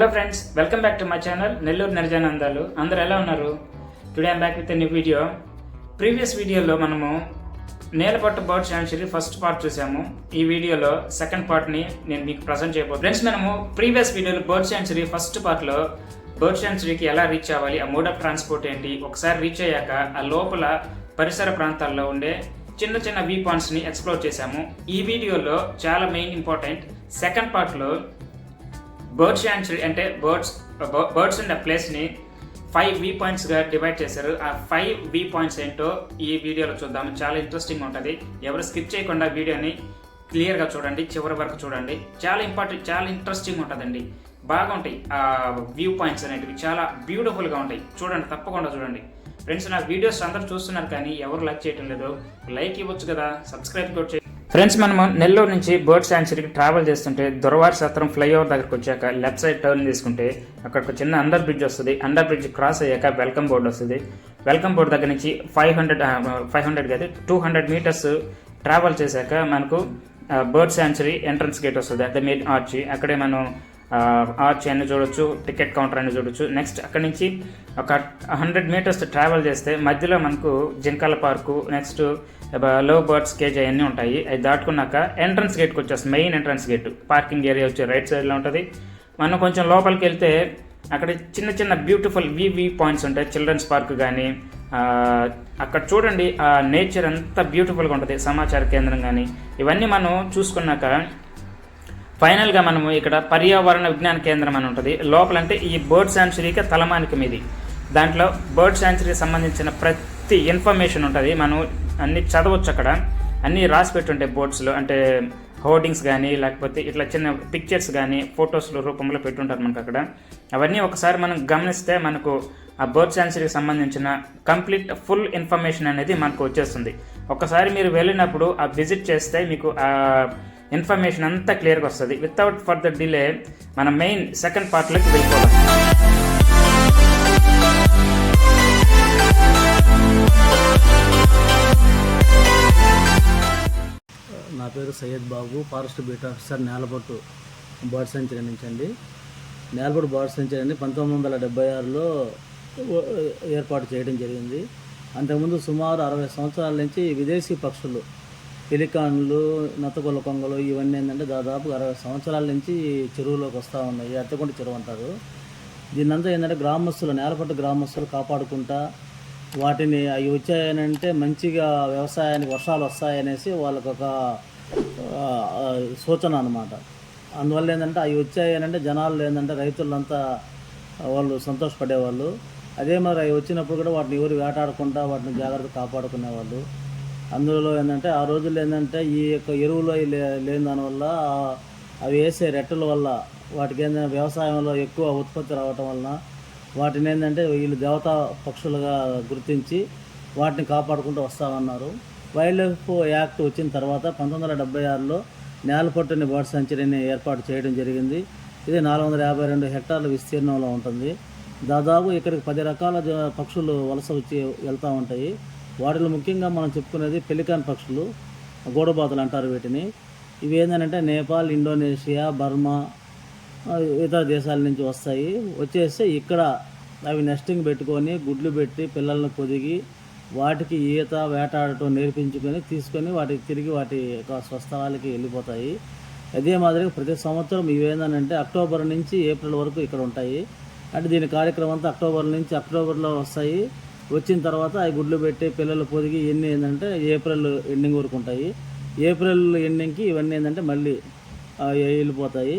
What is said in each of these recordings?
Hello friends, welcome back to my channel Nellore నిర్జానందాలు. అందరూ ఎలా ఉన్నారు? Today I'm back with a new video. Previous వీడియోలో మనము Nelapattu bird sanctuary first part చూసాము. ఈ వీడియోలో సెకండ్ పార్ట్ని నేను మీకు ప్రజెంట్ చేయబోతున్నాను. ఫ్రెండ్స్, మనము ప్రీవియస్ వీడియోలో బర్డ్ శాంచురీ ఫస్ట్ పార్ట్లో బర్డ్ శాంచురీకి ఎలా రీచ్ అవ్వాలి, ఆ మోడ్ ఆఫ్ ట్రాన్స్పోర్ట్ ఏంటి, ఒకసారి రీచ్ అయ్యాక ఆ లోపల పరిసర ప్రాంతాల్లో ఉండే చిన్న చిన్న వ్యూ పాయింట్స్ని ఎక్స్ప్లోర్ చేశాము. ఈ వీడియోలో చాలా మెయిన్ ఇంపార్టెంట్ సెకండ్ పార్ట్లో బర్డ్ శాంచురీ అంటే బర్డ్స్ ఉండే ప్లేస్ని 5 వ్యూ పాయింట్స్గా డివైడ్ చేశారు. ఆ 5 వ్యూ పాయింట్స్ ఏంటో ఈ వీడియోలో చూద్దాం. చాలా ఇంట్రెస్టింగ్ ఉంటుంది. ఎవరు స్కిప్ చేయకుండా వీడియోని క్లియర్గా చూడండి, చివరి వరకు చూడండి. చాలా ఇంపార్టెంట్, చాలా ఇంట్రెస్టింగ్ ఉంటుందండి. బాగుంటాయి ఆ వ్యూ పాయింట్స్ అనేటివి, చాలా బ్యూటిఫుల్గా ఉంటాయి. చూడండి, తప్పకుండా చూడండి. ఫ్రెండ్స్, నా వీడియోస్ అందరూ చూస్తున్నారు కానీ ఎవరు లైక్ చేయటం లేదు. లైక్ ఇవ్వచ్చు కదా, సబ్స్క్రైబ్ కూడా చేయండి. ఫ్రెండ్స్, మనము నెల్లూరు నుంచి బర్డ్ శాంచురీకి ట్రావెల్ చేస్తుంటే దొరవారి సత్రం ఫ్లైఓవర్ దగ్గరకు వచ్చాక లెఫ్ట్ సైడ్ టర్న్ తీసుకుంటే అక్కడ ఒక చిన్న అండర్ బ్రిడ్జ్ వస్తుంది. అండర్ బ్రిడ్జ్ క్రాస్ అయ్యాక వెల్కమ్ బోర్డు వస్తుంది. వెల్కమ్ బోర్డు దగ్గర నుంచి 500 కాదు 200 మీటర్స్ ట్రావెల్ చేశాక మనకు బర్డ్ శాంచురీ ఎంట్రన్స్ గేట్ వస్తుంది. అదే మెయిన్ ఆర్చ్. అక్కడే మనం ఆర్చ్ అన్ని చూడొచ్చు, టికెట్ కౌంటర్ అన్ని చూడొచ్చు. నెక్స్ట్ అక్కడ నుంచి ఒక 100 మీటర్స్ ట్రావెల్ చేస్తే మధ్యలో మనకు జింకాల park, next love birds cage అవన్నీ ఉంటాయి. అది దాటుకున్నాక ఎంట్రన్స్ గేట్కి వచ్చేస్తుంది. Main entrance gate parking area వచ్చి రైట్ సైడ్లో ఉంటుంది. మనం కొంచెం లోపలికి వెళ్తే అక్కడ చిన్న చిన్న బ్యూటిఫుల్ వ్యూ పాయింట్స్ ఉంటాయి. చిల్డ్రన్స్ పార్క్ కానీ అక్కడ చూడండి, ఆ నేచర్ అంతా బ్యూటిఫుల్గా ఉంటుంది. సమాచార కేంద్రం కానీ ఇవన్నీ మనం చూసుకున్నాక ఫైనల్గా మనము ఇక్కడ పర్యావరణ విజ్ఞాన కేంద్రం అని ఉంటుంది. లోపలంటే ఈ బర్డ్ శాంచురీకి తలమానికం ఇది. దాంట్లో బర్డ్ శాంచురీకి సంబంధించిన ప్రతి ఇన్ఫర్మేషన్ ఉంటుంది. మనం అన్ని చదవచ్చు. అక్కడ అన్నీ రాసి పెట్టుంటాయి బోర్డ్స్లో, అంటే హోర్డింగ్స్ కానీ లేకపోతే ఇట్లా చిన్న పిక్చర్స్ కానీ ఫొటోస్ల రూపంలో పెట్టుంటారు మనకు అక్కడ. అవన్నీ ఒకసారి మనం గమనిస్తే మనకు ఆ బర్డ్ శాంచురీకి సంబంధించిన కంప్లీట్ ఫుల్ ఇన్ఫర్మేషన్ అనేది మనకు వచ్చేస్తుంది. ఒకసారి మీరు వెళ్ళినప్పుడు ఆ విజిట్ చేస్తే మీకు ఆ ఇన్ఫర్మేషన్ అంతా క్లియర్గా వస్తుంది. వితౌట్ ఫర్దర్ డిలే మనం మెయిన్ సెకండ్ పార్ట్లోకి వెళ్ళిపోవాలి. నా పేరు Syed Babu, forest beat officer, Nelapattu bird sanctuary నుంచి అండి. నేలపట్టు బర్డ్ సెంచరీ అని 1976లో ఏర్పాటు చేయడం జరిగింది. అంతకుముందు సుమారు 60 సంవత్సరాల నుంచి విదేశీ పక్షులు, పెలికాన్లు, నత్తగొల్ల కొంగలు ఇవన్నీ ఏంటంటే దాదాపు 60 సంవత్సరాల నుంచి చెరువులోకి వస్తూ ఉన్నాయి. అత్తకొండ చెరువు అంటారు దీన్నంతా. ఏంటంటే గ్రామస్తులు, నేలపట్టు గ్రామస్తులు కాపాడుకుంటా వాటిని అవి వచ్చాయనంటే మంచిగా వ్యవసాయానికి వర్షాలు వస్తాయనేసి వాళ్ళకు ఒక సూచన అన్నమాట. అందువల్ల ఏంటంటే అవి వచ్చాయనంటే జనాలు ఏంటంటే రైతులంతా వాళ్ళు సంతోషపడేవాళ్ళు. అదే మరి అవి వచ్చినప్పుడు కూడా వాటిని ఎవరు వేటాడకుండా వాటిని జాగ్రత్తగా కాపాడుకునేవాళ్ళు. అందులో ఏంటంటే ఆ రోజుల్లో ఏంటంటే ఈ యొక్క ఎరువులు లేని దానివల్ల అవి వేసే రెట్టల వల్ల వాటికి ఏంటంటే వ్యవసాయంలో ఎక్కువ ఉత్పత్తి రావటం వలన వాటిని ఏంటంటే వీళ్ళు దేవతా పక్షులుగా గుర్తించి వాటిని కాపాడుకుంటూ వస్తామన్నారు. వైల్డ్ లైఫ్ యాక్ట్ వచ్చిన తర్వాత 1976లో నేలపట్టుని బర్డ్ సెంచరీని ఏర్పాటు చేయడం జరిగింది. ఇది 452 హెక్టార్ల విస్తీర్ణంలో ఉంటుంది. దాదాపు ఇక్కడికి 10 రకాల పక్షులు వలస వచ్చి వెళ్తూ ఉంటాయి. వాటిలో ముఖ్యంగా మనం చెప్పుకునేది పెలికాన్ పక్షులు, గూడబాతులు అంటారు వీటిని. ఇవి ఏంటంటే నేపాల్, ఇండోనేషియా, బర్మా ఇతర దేశాల నుంచి వస్తాయి. వచ్చేస్తే ఇక్కడ అవి నెస్టింగ్ పెట్టుకొని గుడ్లు పెట్టి పిల్లలను పొదిగి వాటికి ఈత, వేటాడటం నేర్పించుకొని తీసుకొని వాటికి తిరిగి వాటి యొక్క స్వస్థలాలకి వెళ్ళిపోతాయి. అదే మాదిరిగా ప్రతి సంవత్సరం ఇవి ఏంటంటే అక్టోబర్ నుంచి ఏప్రిల్ వరకు ఇక్కడ ఉంటాయి. అంటే దీని కార్యక్రమం అంతా అక్టోబర్లో వస్తాయి. వచ్చిన తర్వాత అవి గుడ్లు పెట్టి పిల్లలు పొదిగి ఎన్ని ఏంటంటే ఏప్రిల్ ఎండింగ్ వరకు ఉంటాయి. ఏప్రిల్ ఎండింగ్కి ఇవన్నీ ఏంటంటే మళ్ళీ వెళ్ళిపోతాయి.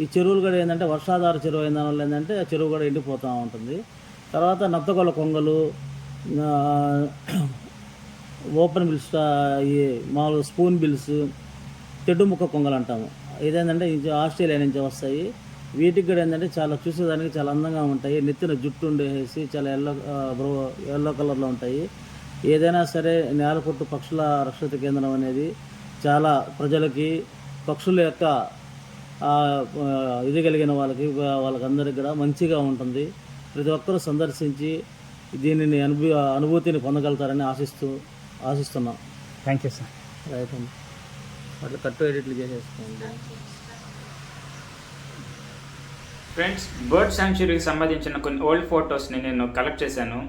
ఈ చెరువులు కూడా ఏంటంటే వర్షాధార చెరువు అయిన దానివల్ల ఏంటంటే చెరువు కూడా ఎండిపోతూ ఉంటుంది. తర్వాత నత్తగొల్ల కొంగలు, ఓపెన్ బిల్స్, ఈ మామూలు స్పూన్ బిల్స్, తెడ్డుముక్క కొంగలు అంటాము. ఇదేంటంటే ఆస్ట్రేలియా నుంచి వస్తాయి. వీటికి కూడా ఏంటంటే చాలా చూసేదానికి చాలా అందంగా ఉంటాయి. నెత్తిన జుట్టు ఉండేసి చాలా ఎల్లో కలర్లో ఉంటాయి. ఏదైనా సరే నేలపట్టు పక్షుల రక్షిత కేంద్రం అనేది చాలా ప్రజలకి పక్షుల యొక్క ఇది కలిగిన వాళ్ళకందరికీ కూడా మంచిగా ఉంటుంది. ప్రతి ఒక్కరూ సందర్శించి దీనిని అనుభూతిని పొందగలుగుతారని ఆశిస్తున్నాం. Thank you sir. రైట్ అండి. అట్లా కట్టు ఎడిట్లు చేసేసుకోండి. ఫ్రెండ్స్, బర్డ్ శాంక్చురీకి సంబంధించిన కొన్ని ఓల్డ్ ఫొటోస్ని నేను కలెక్ట్ చేశాను.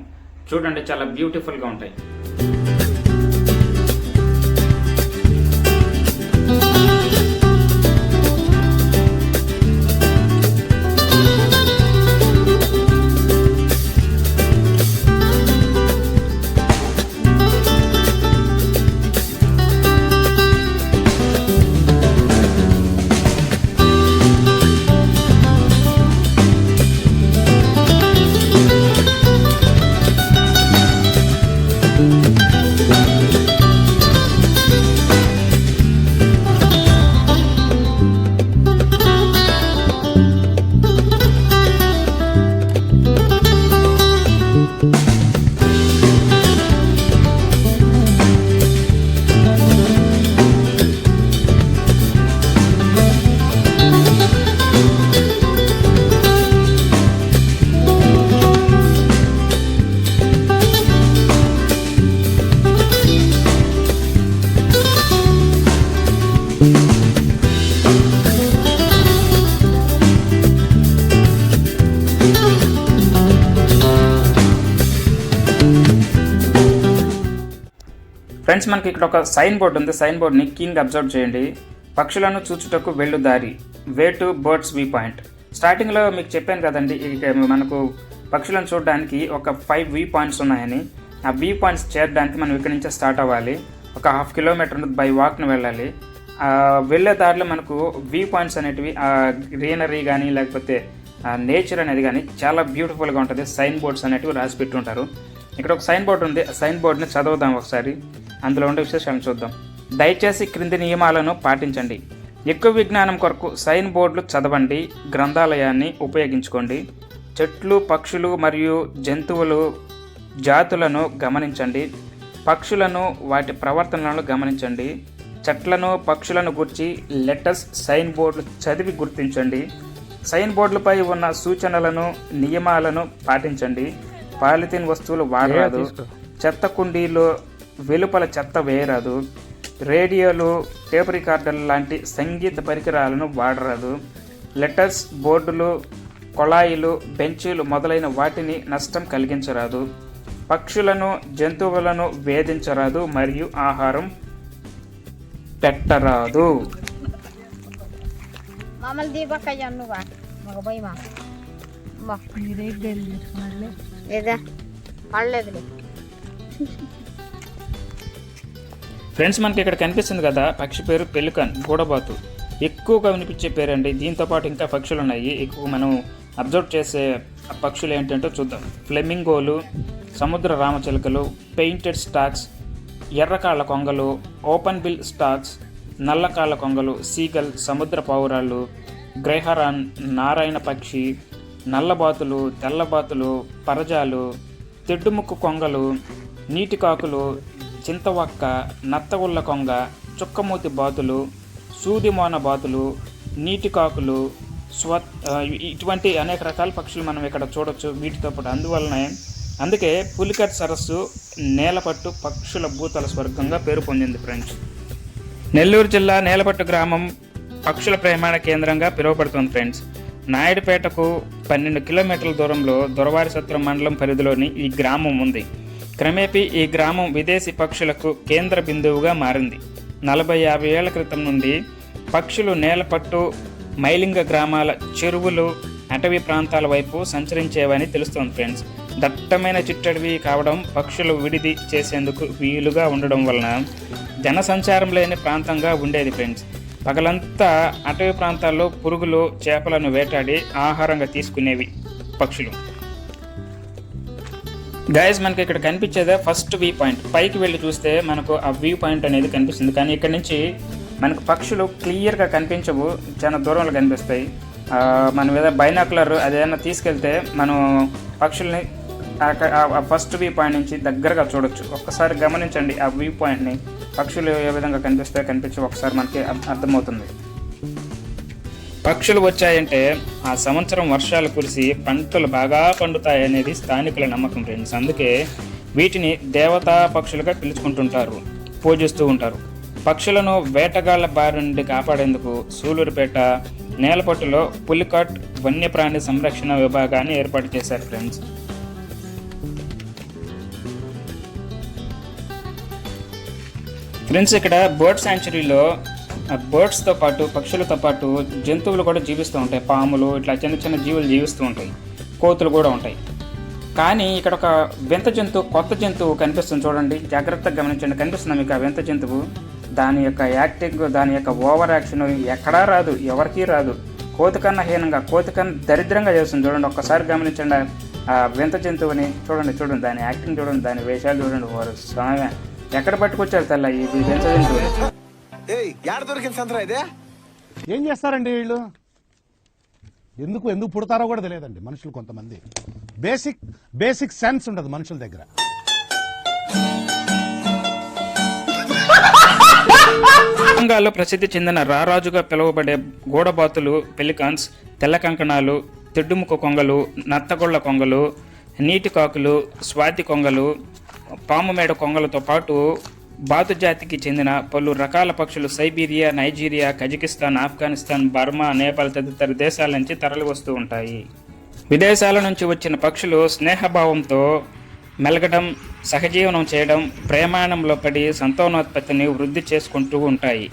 చూడండి, చాలా బ్యూటిఫుల్గా ఉంటాయి. ఫ్రెండ్స్, మనకి ఇక్కడ ఒక సైన్ బోర్డు ఉంది. సైన్ బోర్డ్ని కీన్గా అబ్జర్వ్ చేయండి. పక్షులను చూచుటకు వెళ్ళు దారి, way to birds view point. స్టార్టింగ్లో మీకు చెప్పాను కదండి, మనకు పక్షులను చూడడానికి ఒక 5 వ్యూ పాయింట్స్ ఉన్నాయని. ఆ వ్యూ పాయింట్స్ చేరడానికి మనం ఇక్కడి నుంచే స్టార్ట్ అవ్వాలి. ఒక 1/2 కిలోమీటర్ బై వాక్ని వెళ్ళాలి. వెళ్ళే దారిలో మనకు వ్యూ పాయింట్స్ అనేటివి గ్రీనరీ కానీ లేకపోతే నేచర్ అనేది కానీ చాలా బ్యూటిఫుల్గా ఉంటుంది. సైన్ బోర్డ్స్ అనేటివి రాసి పెట్టుంటారు. ఇక్కడ ఒక సైన్ బోర్డు ఉంది. ఆ సైన్ బోర్డుని చదువుదాం ఒకసారి, అందులో ఉండే విశేషాలను చూద్దాం. దయచేసి క్రింది నియమాలను పాటించండి. ఎక్కువ విజ్ఞానం కొరకు సైన్ బోర్డులు చదవండి. గ్రంథాలయాన్ని ఉపయోగించుకోండి. చెట్లు, పక్షులు మరియు జంతువులు జాతులను గమనించండి. పక్షులను, వాటి ప్రవర్తనలను గమనించండి. చెట్లను, పక్షులను గురించి లెటర్స్, సైన్ బోర్డులు చదివి గుర్తించండి. సైన్ బోర్డులపై ఉన్న సూచనలను, నియమాలను పాటించండి. పాలిథిన్ వస్తువులు వాడరాదు. చెత్త కుండీలో వెలుపల చెత్త వేయరాదు. రేడియోలు, టేప్ రికార్డర్లు లాంటి సంగీత పరికరాలను వాడరాదు. లెటర్స్, బోర్డులు, కొళాయిలు, బెంచీలు మొదలైన వాటిని నష్టం కలిగించరాదు. పక్షులను, జంతువులను వేధించరాదు మరియు ఆహారం పెట్టరాదు. ఫ్రెండ్స్, మనకి ఇక్కడ కనిపిస్తుంది కదా, పక్షి పేరు పెలికన్, గూడబాతు. ఎక్కువగా వినిపించే పేరండి. దీంతోపాటు ఇంకా పక్షులు ఉన్నాయి. ఎక్కువ మనం అబ్జర్వ్ చేసే పక్షులు ఏంటంటే చూద్దాం. ఫ్లెమింగోలు, సముద్ర రామచిలుకలు, పెయింటెడ్ స్టాక్స్, ఎర్రకాళ్ళ కొంగలు, ఓపెన్ బిల్ స్టాక్స్, నల్లకాళ్ళ కొంగలు, సీగల్, సముద్ర పావురాళ్ళు, గ్రేహరాన్, నారాయణ పక్షి, నల్లబాతులు, తెల్లబాతులు, పరజాలు, తెడ్డుముక్కు కొంగలు, నీటి కాకులు, చింతవక్క, నత్తగుళ్ళ కొంగ, చుక్కమూతి బాతులు, సూదిమోన బాతులు, నీటి కాకులు, ఇటువంటి అనేక రకాల పక్షులు మనం ఇక్కడ చూడొచ్చు. వీటితో పాటు అందుకే పులికట్ సరస్సు నేలపట్టు పక్షుల భూతల స్వర్గంగా పేరు పొందింది. ఫ్రెండ్స్, నెల్లూరు జిల్లా నేలపట్టు గ్రామం పక్షుల ప్రయాణ కేంద్రంగా పిలువబడుతుంది. ఫ్రెండ్స్, నాయుడుపేటకు 12 కిలోమీటర్ల దూరంలో దొరవారిసత్రం మండలం పరిధిలోని ఈ గ్రామం ఉంది. క్రమేపీ ఈ గ్రామం విదేశీ పక్షులకు కేంద్ర బిందువుగా మారింది. 40-50 ఏళ్ల క్రితం నుండి పక్షులు నేలపట్టు, మైలింగ గ్రామాల చెరువులు, అటవీ ప్రాంతాల వైపు సంచరించేవని తెలుస్తోంది. ఫ్రెండ్స్, దట్టమైన చిట్టడవి కావడం, పక్షులు విడిది చేసేందుకు వీలుగా ఉండడం వలన జనసంచారం లేని ప్రాంతంగా ఉండేది. ఫ్రెండ్స్, పగలంతా అటవీ ప్రాంతాల్లో పురుగులు, చేపలను వేటాడి ఆహారంగా తీసుకునేవి పక్షులు. గైస్, మనకి ఇక్కడ కనిపించేదే ఫస్ట్ వ్యూ పాయింట్. పైకి వెళ్ళి చూస్తే మనకు ఆ వ్యూ పాయింట్ అనేది కనిపిస్తుంది. కానీ ఇక్కడ నుంచి మనకు పక్షులు క్లియర్గా కనిపించవు, చాలా దూరంలో కనిపిస్తాయి. మనం ఏదైనా బైనాకులర్ అదేదైనా తీసుకెళ్తే మనం పక్షుల్ని ఫస్ట్ వ్యూ పాయింట్ నుంచి దగ్గరగా చూడొచ్చు. ఒక్కసారి గమనించండి ఆ వ్యూ పాయింట్ని. పక్షులు ఏ విధంగా కనిపించి ఒకసారి మనకి అర్థమవుతుంది. పక్షులు వచ్చాయంటే ఆ సంవత్సరం వర్షాలు కురిసి పంటలు బాగా పండుతాయనేది స్థానికుల నమ్మకం. ఫ్రెండ్స్, అందుకే వీటిని దేవతా పక్షులుగా పిలుచుకుంటుంటారు, పూజిస్తూ ఉంటారు. పక్షులను వేటగాళ్ల బారి నుండి కాపాడేందుకు సూలూరుపేట, నేలపట్టులో పులికాట్ వన్యప్రాణి సంరక్షణ విభాగాన్ని ఏర్పాటు చేశారు ఫ్రెండ్స్. ఫ్రెండ్స్ ఇక్కడ బర్డ్ శాంచురీలో బర్డ్స్తో పాటు పక్షులతో పాటు జంతువులు కూడా జీవిస్తూ ఉంటాయి. పాములు ఇట్లా చిన్న చిన్న జీవులు జీవిస్తూ ఉంటాయి, కోతులు కూడా ఉంటాయి. కానీ ఇక్కడ ఒక వింత జంతువు, కొత్త జంతువు కనిపిస్తుంది చూడండి, జాగ్రత్తగా గమనించండి. కనిపిస్తుంది మీకు ఆ వింత జంతువు. దాని యొక్క యాక్టింగ్, దాని యొక్క ఓవర్ యాక్షన్ ఎక్కడా రాదు, ఎవరికీ రాదు. కోతి కన్నా హీనంగా, కోతి కన్నా దరిద్రంగా చేస్తుంది చూడండి. ఒక్కసారి గమనించండి ఆ వింత జంతువుని చూడండి, దాని యాక్టింగ్ చూడండి, దాని వేషాలు చూడండి. వారు స్వామి ఎక్కడ పట్టుకొచ్చారు తెల్ల ఈ వింత జంతువు. ఏం చేస్తారండి వీళ్ళు? ఎందుకు పుడతారో కూడా తెలియదండి మనుషులు. కొంతమంది బేసిక్ సెన్స్ ఉండదు మనుషుల దగ్గర. తెలంగాణలో ప్రసిద్ధి చెందిన రారాజుగా పిలువబడే గూడబాతులు, పెలికాన్స్, తెల్ల కంకణాలు, తెడ్డుముఖ కొంగలు, నత్తగొళ్ళ కొంగలు, నీటి కాకులు, స్వాతి కొంగలు, పాముమేడ కొంగలతో పాటు బాతు జాతికి చెందిన పలు రకాల పక్షులు Siberia, Nigeria, Kazakhstan, Afghanistan, Burma, Nepal తదితర దేశాల నుంచి తరలి వస్తూ ఉంటాయి. విదేశాల నుంచి వచ్చిన పక్షులు స్నేహభావంతో మెలగడం, సహజీవనం చేయడం, ప్రేమాయణంలో పడి సంతానోత్పత్తిని వృద్ధి చేసుకుంటూ ఉంటాయి.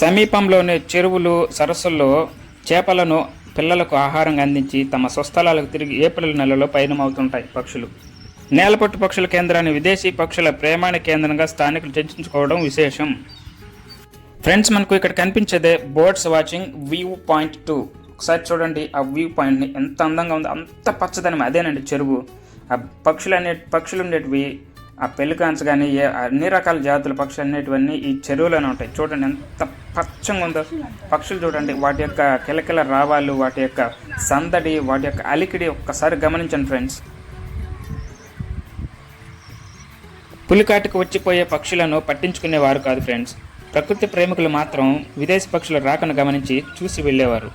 సమీపంలోని చెరువులు, సరస్సుల్లో చేపలను పిల్లలకు ఆహారంగా అందించి తమ స్వస్థలాలకు తిరిగి ఏప్రిల్ నెలలో పయనమవుతుంటాయి పక్షులు. నేలపట్టు పక్షుల కేంద్రాన్ని విదేశీ పక్షుల ప్రేమాణ కేంద్రంగా స్థానికులు చర్చించుకోవడం విశేషం. ఫ్రెండ్స్, మనకు ఇక్కడ కనిపించేదే బర్డ్స్ వాచింగ్ వ్యూ పాయింట్ 2. ఒకసారి చూడండి ఆ వ్యూ పాయింట్ని, ఎంత అందంగా ఉందో. అంత పచ్చదనం, అదేనండి చెరువు. ఆ పక్షులు ఉండేటివి, ఆ పెలికాన్స్ కానీ అన్ని రకాల జాతుల పక్షులు అనేటివన్నీ ఈ చెరువులోనే ఉంటాయి. చూడండి ఎంత పచ్చంగా ఉందో. పక్షులు చూడండి, వాటి యొక్క కిలకిల రావాలు, వాటి యొక్క సందడి, వాటి యొక్క అలికిడి ఒక్కసారి గమనించండి ఫ్రెండ్స్. పులికాటికి వచ్చిపోయే పక్షులను పట్టించుకునేవారు కాదు ఫ్రెండ్స్. ప్రకృతి ప్రేమికులు మాత్రం విదేశీ పక్షుల రాకను గమనించి చూసి వెళ్ళేవారు.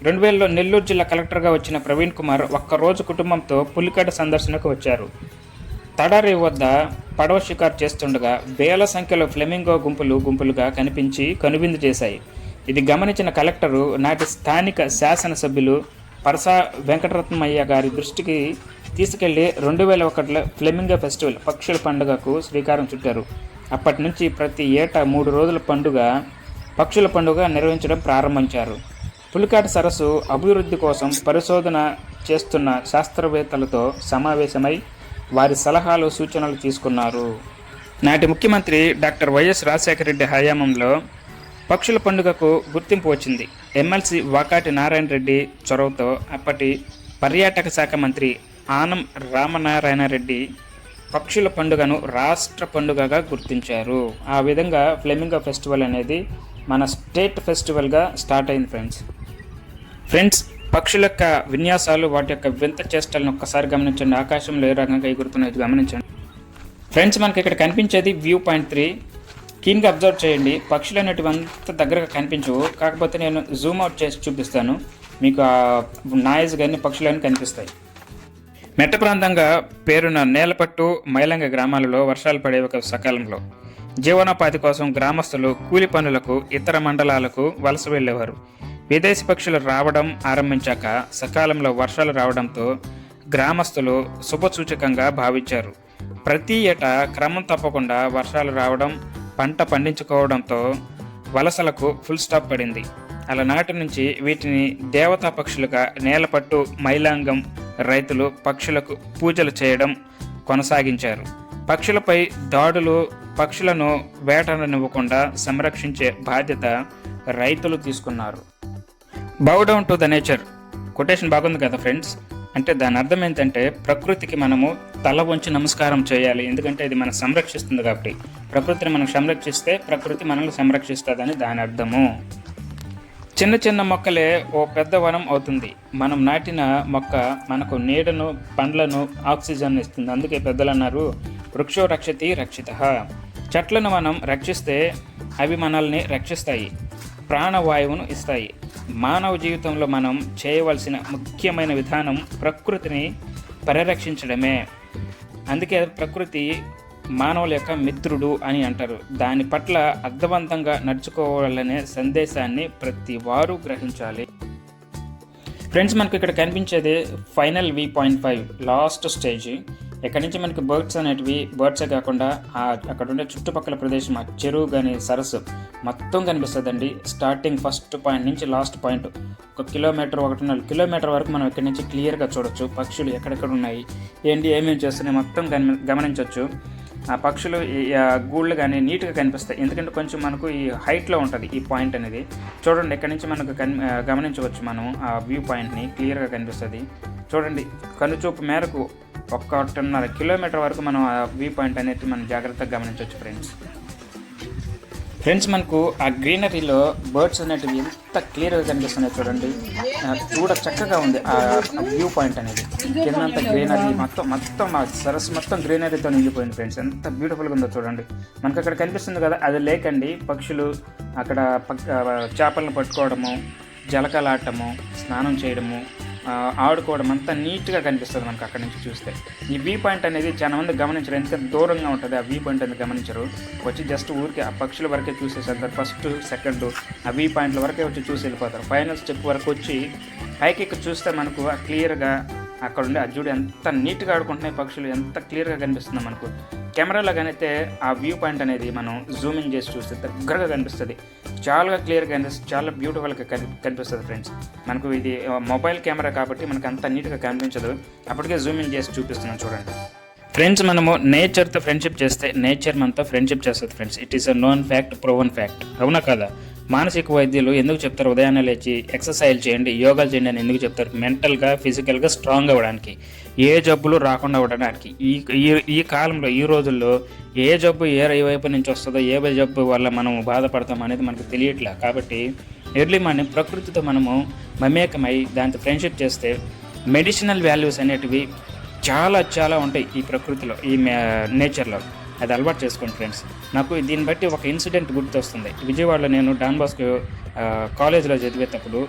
2000లో నెల్లూరు జిల్లా కలెక్టర్గా వచ్చిన ప్రవీణ్ కుమార్ ఒక్కరోజు కుటుంబంతో పులికాట సందర్శనకు వచ్చారు. తడారి వద్ద పడవ షికారు చేస్తుండగా వేల సంఖ్యలో ఫ్లెమింగో గుంపులుగా కనిపించి కనువిందు చేశాయి. ఇది గమనించిన కలెక్టరు నాటి స్థానిక శాసనసభ్యులు పరసా వెంకటరత్నమయ్య గారి దృష్టికి తీసుకెళ్లి 2001లో ఫ్లెమింగో ఫెస్టివల్, పక్షుల పండుగకు శ్రీకారం చుట్టారు. అప్పటి నుంచి ప్రతి ఏటా 3 రోజుల పక్షుల పండుగ నిర్వహించడం ప్రారంభించారు. పులికాట సరస్సు అభివృద్ధి కోసం పరిశోధన చేస్తున్న శాస్త్రవేత్తలతో సమావేశమై వారి సలహాలు, సూచనలు తీసుకున్నారు. నాటి ముఖ్యమంత్రి డాక్టర్ వైఎస్ రాజశేఖర రెడ్డి హయాంలో పక్షుల పండుగకు గుర్తింపు వచ్చింది. ఎమ్మెల్సీ వాకాటి నారాయణ రెడ్డి చొరవతో అప్పటి పర్యాటక శాఖ మంత్రి ఆనం రామనారాయణ రెడ్డి పక్షుల పండుగను రాష్ట్ర పండుగగా గుర్తించారు. ఆ విధంగా ఫ్లెమింగో ఫెస్టివల్ అనేది మన స్టేట్ ఫెస్టివల్గా స్టార్ట్ అయింది ఫ్రెండ్స్. పక్షుల యొక్క విన్యాసాలు, వాటి యొక్క వింత చేష్టలను ఒక్కసారి గమనించండి. ఆకాశంలో ఏ రకంగా ఎగురుతున్నాయి గమనించండి ఫ్రెండ్స్. మనకి ఇక్కడ కనిపించేది వ్యూ పాయింట్ 3. క్లీన్గా అబ్జర్వ్ చేయండి. పక్షులు అనేటివి అంత దగ్గరగా కనిపించవు, కాకపోతే నేను జూమ్ అవుట్ చేసి చూపిస్తాను మీకు. ఆ నాయిస్ కానీ పక్షులు కానీ కనిపిస్తాయి. మెట్ట ప్రాంతంగా పేరున్న నేలపట్టు, మైలంగ గ్రామాలలో వర్షాలు పడే ఒక సకాలంలో జీవనోపాధి కోసం గ్రామస్తులు కూలి పనులకు ఇతర మండలాలకు వలస వెళ్ళేవారు. విదేశీ పక్షులు రావడం ఆరంభించాక సకాలంలో వర్షాలు రావడంతో గ్రామస్తులు శుభసూచకంగా భావించారు. ప్రతి ఏటా క్రమం తప్పకుండా వర్షాలు రావడం, పంట పండించుకోవడంతో వలసలకు ఫుల్ స్టాప్ పడింది. అలనాటి నుంచి వీటిని దేవతా పక్షులుగా నేలపట్టు, మైలాంగం రైతులు పక్షులకు పూజలు చేయడం కొనసాగించారు. పక్షులపై దాడులు, పక్షులను వేటాడనివ్వకుండా సంరక్షించే బాధ్యత రైతులు తీసుకున్నారు. బౌ down to the nature quotation బాగుంది కదా ఫ్రెండ్స్. అంటే దాని అర్థం ఏంటంటే ప్రకృతికి మనము తల వంచి నమస్కారం చేయాలి. ఎందుకంటే ఇది మనం సంరక్షిస్తుంది కాబట్టి. ప్రకృతిని మనం సంరక్షిస్తే ప్రకృతి మనల్ని సంరక్షిస్తుందని దాని అర్థము. చిన్న చిన్న మొక్కలే ఓ పెద్ద వనం అవుతుంది. మనం నాటిన మొక్క మనకు నీడను, పండ్లను, ఆక్సిజన్ ఇస్తుంది. అందుకే పెద్దలు అన్నారు, వృక్షో రక్షతి రక్షితః. చెట్లను మనం రక్షిస్తే అవి మనల్ని రక్షిస్తాయి, ప్రాణవాయువును ఇస్తాయి. మానవ జీవితంలో మనం చేయవలసిన ముఖ్యమైన విధానం ప్రకృతిని పరిరక్షించడమే. అందుకే ప్రకృతి మానవుల యొక్క మిత్రుడు అని అంటారు. దాని పట్ల అర్థవంతంగా నడుచుకోవాలనే సందేశాన్ని ప్రతి వారు గ్రహించాలి. ఫ్రెండ్స్, మనకు ఇక్కడ కనిపించేది ఫైనల్ V.5 లాస్ట్ స్టేజ్. ఇక్కడ నుంచి మనకి బర్డ్సే కాకుండా అక్కడ ఉండే చుట్టుపక్కల ప్రదేశం, ఆ చెరువు కానీ సరస్సు మొత్తం కనిపిస్తుందండి. స్టార్టింగ్ ఫస్ట్ పాయింట్ నుంచి లాస్ట్ పాయింట్ 1 కిలోమీటర్ 1.5 కిలోమీటర్ వరకు మనం ఇక్కడ నుంచి క్లియర్గా చూడొచ్చు. పక్షులు ఎక్కడెక్కడ ఉన్నాయి, ఏమేమి చేస్తున్నాయి మొత్తం గమనించవచ్చు. ఆ పక్షులు గూళ్ళు కానీ నీట్గా కనిపిస్తాయి, ఎందుకంటే కొంచెం మనకు ఈ హైట్లో ఉంటుంది ఈ పాయింట్ అనేది. చూడండి, ఇక్కడ నుంచి మనకు గమనించవచ్చు. మనం ఆ వ్యూ పాయింట్ని క్లియర్గా కనిపిస్తుంది. చూడండి, కనుచూపు మేరకు 1.5 కిలోమీటర్ వరకు మనం ఆ వ్యూ పాయింట్ అనేది మనం జాగ్రత్తగా గమనించవచ్చు. ఫ్రెండ్స్, మనకు ఆ గ్రీనరీలో బర్డ్స్ అనేటివి ఎంత క్లియర్గా కనిపిస్తున్నాయి చూడండి. చూడ చక్కగా ఉంది ఆ వ్యూ పాయింట్ అనేది. కిందంతా గ్రీనరీ మొత్తం ఆ సరస్సు మొత్తం గ్రీనరీతో నిండిపోయింది. ఫ్రెండ్స్, ఎంత బ్యూటిఫుల్గా ఉందో చూడండి. మనకు అక్కడ కనిపిస్తుంది కదా, అది లేక్ అండి. పక్షులు అక్కడ చేపలను పట్టుకోవడము, జలకలాడటము, స్నానం చేయడము, ఆడుకోవడం అంతా నీట్గా కనిపిస్తుంది మనకు అక్కడ నుంచి చూస్తే. ఈ వ్యూ పాయింట్ అనేది చాలా మంది గమనించరు, ఎందుకంటే దూరంగా ఉంటుంది. ఆ వ్యూ పాయింట్ అనేది గమనించరు. వచ్చి జస్ట్ ఊరికి ఆ పక్షుల వరకే చూసేసారు. ఫస్ట్ సెకండ్ ఆ వ్యూ పాయింట్ల వరకే వచ్చి చూసి వెళ్ళిపోతారు. ఫైనల్ స్టెప్ వరకు వచ్చి పైకి చూస్తే మనకు క్లియర్గా అక్కడ ఉండే ఆ జూడు ఎంత నీట్గా ఆడుకుంటున్నాయి పక్షులు, ఎంత క్లియర్గా కనిపిస్తుందో మనకు. కెమెరాలో కనైతే ఆ వ్యూ పాయింట్ అనేది మనం జూమింగ్ చేసి చూస్తే దగ్గరగా కనిపిస్తుంది. చాలా క్లియర్గా కనిపిస్తుంది, చాలా బ్యూటిఫుల్గా కనిపిస్తుంది. ఫ్రెండ్స్, మనకు ఇది మొబైల్ కెమెరా కాబట్టి మనకు అంత నీట్గా కనిపించదు. అప్పటికే జూమింగ్ చేసి చూపిస్తున్నాను చూడండి. ఫ్రెండ్స్, మనము నేచర్తో ఫ్రెండ్షిప్ చేస్తే నేచర్ మనతో ఫ్రెండ్షిప్ చేస్తుంది. Friends, it is a known fact, proven fact. అవునా కదా? మానసిక వైద్యులు ఎందుకు చెప్తారు ఉదయాన్నే లేచి ఎక్సర్సైజ్ చేయండి, యోగాలు చేయండి అని ఎందుకు చెప్తారు? మెంటల్గా ఫిజికల్గా స్ట్రాంగ్ అవ్వడానికి, ఏ జబ్బులు రాకుండా ఉండడానికి. ఈ కాలంలో ఈ రోజుల్లో ఏ జబ్బు ఏ వైపు నుంచి వస్తుందో, ఏ జబ్బు వల్ల మనం బాధపడతాం అనేది మనకు తెలియట్లే. కాబట్టి ఎర్లీ మార్నింగ్ ప్రకృతితో మనము మమేకమై దాంతో ఫ్రెండ్షిప్ చేస్తే మెడిసినల్ వాల్యూస్ అనేటివి చాలా ఉంటాయి ఈ ప్రకృతిలో, ఈ నేచర్లో. అది అలవాటు చేసుకోండి ఫ్రెండ్స్. నాకు దీన్ని బట్టి ఒక ఇన్సిడెంట్ గుర్తొస్తుంది. విజయవాడలో నేను డాన్ బాస్కో కాలేజ్లో చదివేటప్పుడు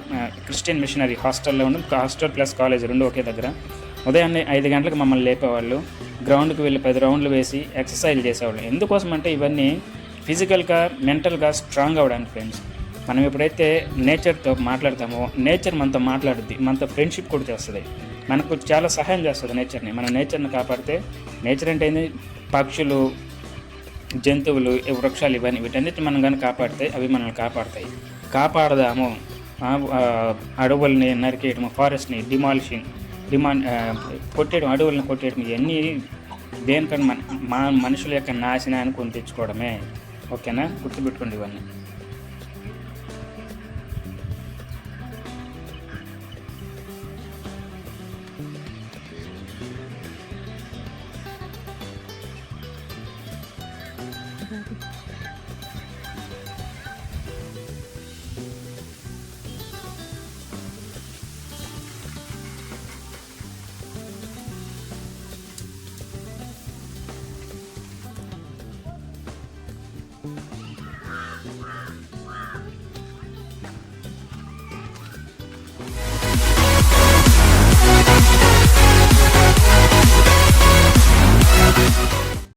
క్రిస్టియన్ మిషనరీ హాస్టల్లో ఉండి, హాస్టల్ ప్లస్ కాలేజ్ రెండు ఒకే దగ్గర. ఉదయాన్నే 5 గంటలకు మమ్మల్ని లేపేవాళ్ళు. గ్రౌండ్కి వెళ్ళి 10 రౌండ్లు వేసి ఎక్సర్సైజ్ చేసేవాళ్ళు. ఎందుకోసం అంటే ఇవన్నీ ఫిజికల్గా మెంటల్గా స్ట్రాంగ్ అవ్వడానికి. ఫ్రెండ్స్, మనం ఎప్పుడైతే నేచర్తో మాట్లాడతామో నేచర్ మనతో మాట్లాడుద్ది, మనతో ఫ్రెండ్షిప్ కూడా చేస్తుంది. మనకు చాలా సహాయం చేస్తుంది నేచర్ని. మన నేచర్ని కాపాడితే, నేచర్ అంటే ఏంది, పక్షులు, జంతువులు, వృక్షాలు, ఇవన్నీ వీటన్నిటిని మనం కానీ కాపాడితే అవి మనల్ని కాపాడతాయి. కాపాడదాము. అడవుల్ని నరికేయడం, ఫారెస్ట్ని కొట్టేయడం, అడవులను కొట్టేయడం, ఇవన్నీ దేనికన్నా మనుషుల యొక్క నాశనాన్ని కొని తెచ్చుకోవడమే. ఓకేనా? గుర్తుపెట్టుకోండి ఇవన్నీ.